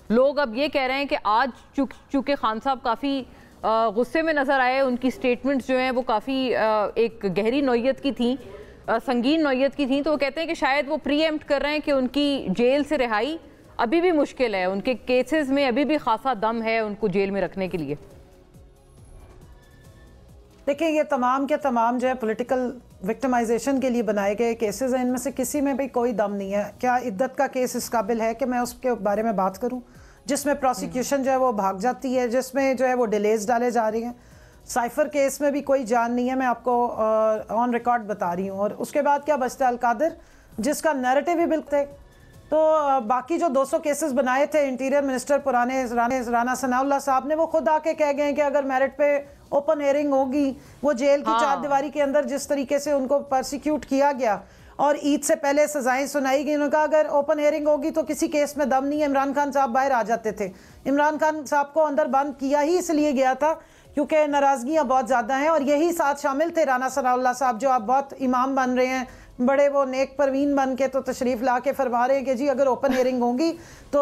لوگ اب یہ کہہ رہے ہیں کہ آج چونکہ خان صاحب کافی غصے میں نظر آئے، ان کی سٹیٹمنٹس جو ہیں وہ کافی ایک گہری نوعیت کی تھیں، سنگین نوعیت کی تھیں، تو وہ کہتے ہیں کہ شاید وہ پری ایمپٹ کر رہے ہیں کہ ان کی جیل سے رہائی ابھی بھی مشکل ہے، ان کے کیسز میں ابھی بھی خاصا دم ہے ان کو جیل میں رکھنے کے لیے۔ دیکھیں یہ تمام کے تمام جو ہے پولیٹیکل وکٹمائزیشن کے لیے بنائے گئے کیسز ہیں، ان میں سے کسی میں بھی کوئی دم نہیں ہے۔ کیا عدت کا کیس اس قابل ہے کہ میں اس کے بارے میں بات کروں، جس میں پروسیکیوشن جو ہے وہ بھاگ جاتی ہے، جس میں جو ہے وہ ڈیلیز ڈالے جا رہی ہیں؟ سائفر کیس میں بھی کوئی جان نہیں ہے، میں آپ کو آن ریکارڈ بتا رہی ہوں۔ اور اس کے بعد کیا بچتا ہے؟ القادر، جس کا نیریٹو ہی بالکل تھے۔ تو باقی جو 200 کیسز بنائے تھے انٹیریئر منسٹر پرانے رانا ثناء اللہ صاحب نے، وہ خود آ کے کہہ گئے ہیں کہ اگر میرٹ پہ اوپن ہیئرنگ ہوگی، وہ جیل کی چار دیواری کے اندر جس طریقے سے ان کو پرسیکیوٹ کیا گیا اور عید سے پہلے سزائیں سنائی گئی، انہوں نے کہا اگر اوپن ہیئرنگ ہوگی تو کسی کیس میں دم نہیں ہے، عمران خان صاحب باہر آ جاتے تھے۔ عمران خان صاحب کو اندر بند کیا ہی اس لیے گیا تھا کیونکہ ناراضگیاں بہت زیادہ ہیں، اور یہی ساتھ شامل تھے رانا ثناء اللہ صاحب جو اب بہت امام بن رہے ہیں، بڑے وہ نیک پروین بن کے تو تشریف لا کے فرما رہے ہیں کہ جی اگر اوپن ہیئرنگ ہوگی تو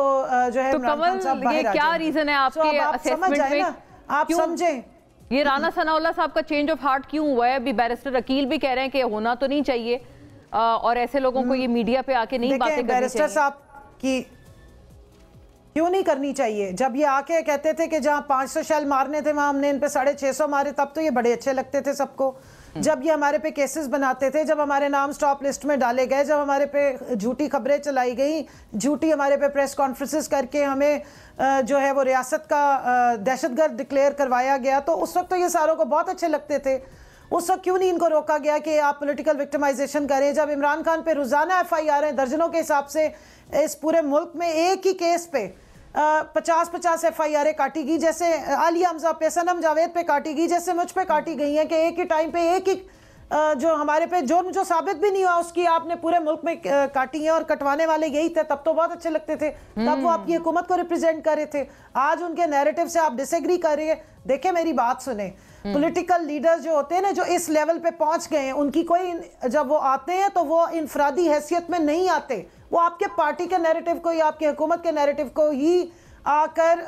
جو ہے عمران خان صاحب باہر آ جائیں گے۔ کیا ریزن ہے آپ کے سمجھ آئے نا، آپ سمجھیں یہ رانا ثناء اللہ صاحب کا چینج آف ہارٹ کیوں ہوا ہے؟ ابھی بیرسٹر عقیل بھی کہہ رہے ہیں کہ ہونا تو نہیں چاہیے، اور ایسے لوگوں کو یہ میڈیا پہ آ کے نہیں باتیں کرنی چاہیے۔ بیرسٹر صاحب کی کیوں نہیں کرنی چاہیے؟ جب یہ آ کے کہتے تھے کہ جہاں 500 شیل مارنے تھے وہاں ہم نے ان پہ 650 مارے، تب تو یہ بڑے اچھے لگتے تھے سب کو۔ جب یہ ہمارے پہ کیسز بناتے تھے، جب ہمارے نام سٹاپ لسٹ میں ڈالے گئے، جب ہمارے پہ جھوٹی خبریں چلائی گئیں، جھوٹی ہمارے پہ پریس کانفرنسز کر کے ہمیں جو ہے وہ ریاست کا دہشت گرد ڈکلیئر کروایا گیا، تو اس وقت تو یہ ساروں کو بہت اچھے لگتے تھے۔ اس وقت کیوں نہیں ان کو روکا گیا کہ آپ پولیٹیکل وکٹمائزیشن کریں؟ جب عمران خان پہ روزانہ ایف آئی آر ہیں درجنوں کے حساب سے، اس پورے ملک میں ایک ہی کیس پہ 50 ایف آئی آریں کاٹی گئی، جیسے عالیہ حمزہ پہ، صنم جاوید پہ کاٹی گئی، جیسے مجھ پہ کاٹی گئی ہیں کہ ایک ہی ٹائم پہ ایک ہی جو ہمارے پہ جرم جو ثابت بھی نہیں ہوا اس کی آپ نے پورے ملک میں کاٹی ہیں، اور کٹوانے والے یہی تھے۔ تب تو بہت اچھے لگتے تھے، تب وہ آپ کی حکومت کو ریپرزینٹ کر رہے تھے۔ آج ان کے نیریٹو سے آپ ڈس ایگری کر رہے ہیں۔ دیکھیں میری بات سنیں، پولیٹیکل لیڈرز جو ہوتے ہیں نا، جو اس لیول پہ پہنچ گئے ہیں، ان کی کوئی جب وہ آتے ہیں تو وہ انفرادی حیثیت میں نہیں آتے، وہ آپ کے پارٹی کے نیریٹو کو یا آپ کی حکومت کے نیریٹو کو ہی آ کر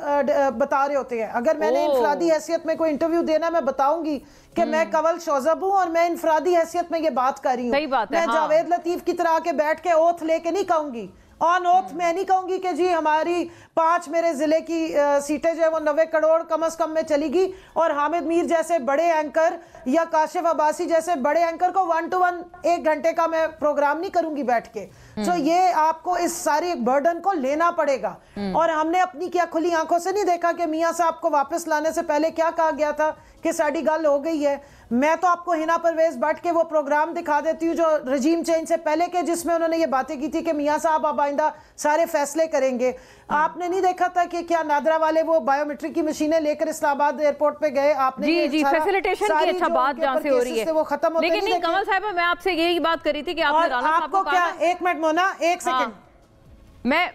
بتا رہے ہوتے ہیں۔ اگر میں نے انفرادی حیثیت میں کوئی انٹرویو دینا، میں بتاؤں گی کہ میں قول شوذب ہوں اور میں انفرادی حیثیت میں یہ بات کر رہی ہوں۔ میں جاوید لطیف کی طرح کے بیٹھ کے اوتھ لے کے نہیں کہوں گی، آن اوتھ میں نہیں کہوں گی کہ جی ہماری 5 میرے ضلع کی سیٹیں جو ہے وہ 90 کروڑ کم از کم میں چلی گی، اور حامد میر جیسے بڑے اینکر یا کاشف عباسی جیسے بڑے اینکر کو 1 to 1 1 گھنٹے کا میں پروگرام نہیں کروں گی بیٹھ کے۔ تو یہ آپ کو اس ساری برڈن کو لینا پڑے گا، اور ہم نے اپنی کیا کھلی آنکھوں سے نہیں دیکھا کہ میاں صاحب کو واپس لانے سے پہلے کیا کہا گیا تھا کہ ساڑی گل ہو گئی ہے۔ میں تو آپ کو ہنا پرویز بٹ کے وہ پروگرام دکھا دیتی ہوں جو رجیم چینج سے پہلے کے، جس میں انہوں نے یہ باتیں کی تھی کہ میاں صاحب اب آئندہ سارے فیصلے کریں گے۔ آپ نے نہیں دیکھا تھا کہ کیا نادرہ والے وہ بایو میٹرک کی مشینیں لے کر اسلام آباد ایئرپورٹ پہ گئے؟ آپ نے جی فیسیلیٹیشن کی اچھا بات جہاں سے ہو رہی ہے، وہ ختم ہوتے لیکن نہیں کمل صاحبہ میں آپ سے یہی بات کری تھی کہ آپ نے رانا صاحب کو کیا، ایک منٹ مونا، ایک سیکنڈ، میں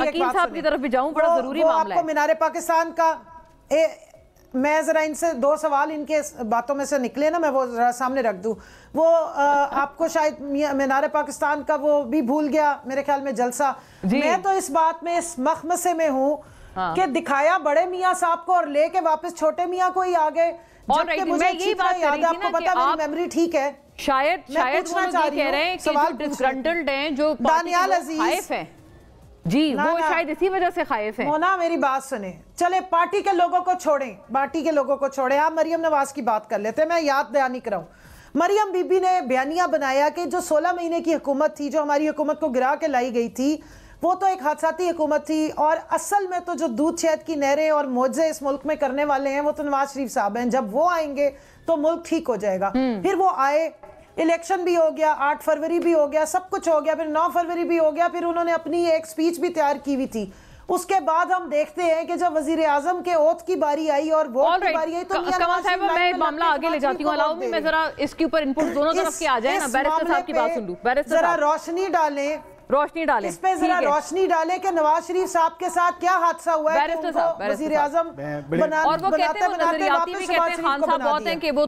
عقیل صاحب کی طرف بھی جاؤں، بڑا ضروری معاملہ ہے۔ آپ کو مینار پاکستان کا، میں ذرا ان سے 2 سوال ان کے باتوں میں سے نکلے نا، میں وہ ذرا سامنے رکھ دوں۔ وہ آپ کو شاید مینار پاکستان کا وہ بھی بھول گیا میرے خیال میں جلسہ۔ میں تو اس بات میں اس مخمصے میں ہوں کہ دکھایا بڑے میاں صاحب کو اور لے کے واپس چھوٹے میاں کو ہی آگے، جبکہ مجھے اچھی طرح یاد ہے، آپ کو پتا میری میموری ٹھیک ہے۔ شاید وہ لوگ یہ کہہ رہے ہیں کہ جو ڈسگرنٹلڈ ہیں، جو دانیال عزیز خائف ہیں، جی وہ شاید اسی وجہ سے خائف ہیں۔ مونا میری بات سنیں، چلے پارٹی کے لوگوں کو چھوڑیں، پارٹی کے لوگوں کو چھوڑیں، آپ مریم نواز کی بات کر لیتے ہیں۔ میں یاد دہانی کراؤں، مریم بی بی نے بیانیہ بنایا کہ جو 16 مہینے کی حکومت تھی، جو ہماری حکومت کو گرا کے لائی گئی تھی، وہ تو ایک حادثاتی حکومت تھی، اور اصل میں تو جو دودھ شہد کی نہریں اور معجزے اس ملک میں کرنے والے ہیں وہ تو نواز شریف صاحب ہیں۔ جب وہ آئیں گے تو ملک ٹھیک ہو جائے گا۔ پھر وہ آئے، الیکشن بھی ہو گیا، 8 فروری بھی ہو گیا، سب کچھ ہو گیا، پھر 9 فروری بھی ہو گیا، پھر انہوں نے اپنی ایک سپیچ بھی تیار کی ہوئی تھی۔ اس کے بعد ہم دیکھتے ہیں کہ جب وزیر اعظم کے اوتھ کی باری آئی اور ووٹ کی باری آئی تو کمل صاحبہ میں معاملہ آگے لے جاتی ہوں، علاؤ میں ذرا اس کے اوپر انپٹ دونوں طرف کے آ جائیں نا، بیرسٹر صاحب کی بات سن لوں، بیرسٹر ذرا روشنی ڈالیں، اس پہ ذرا روشنی ڈالیں کہ نواز شریف صاحب کے ساتھ کیا حادثہ ہوا ہے کہ ان کو وزیر اعظم اور وہ کہتے ہیں وہ نظریاتی بھی کہتے ہیں خان صاحب بہت ہیں کہ وہ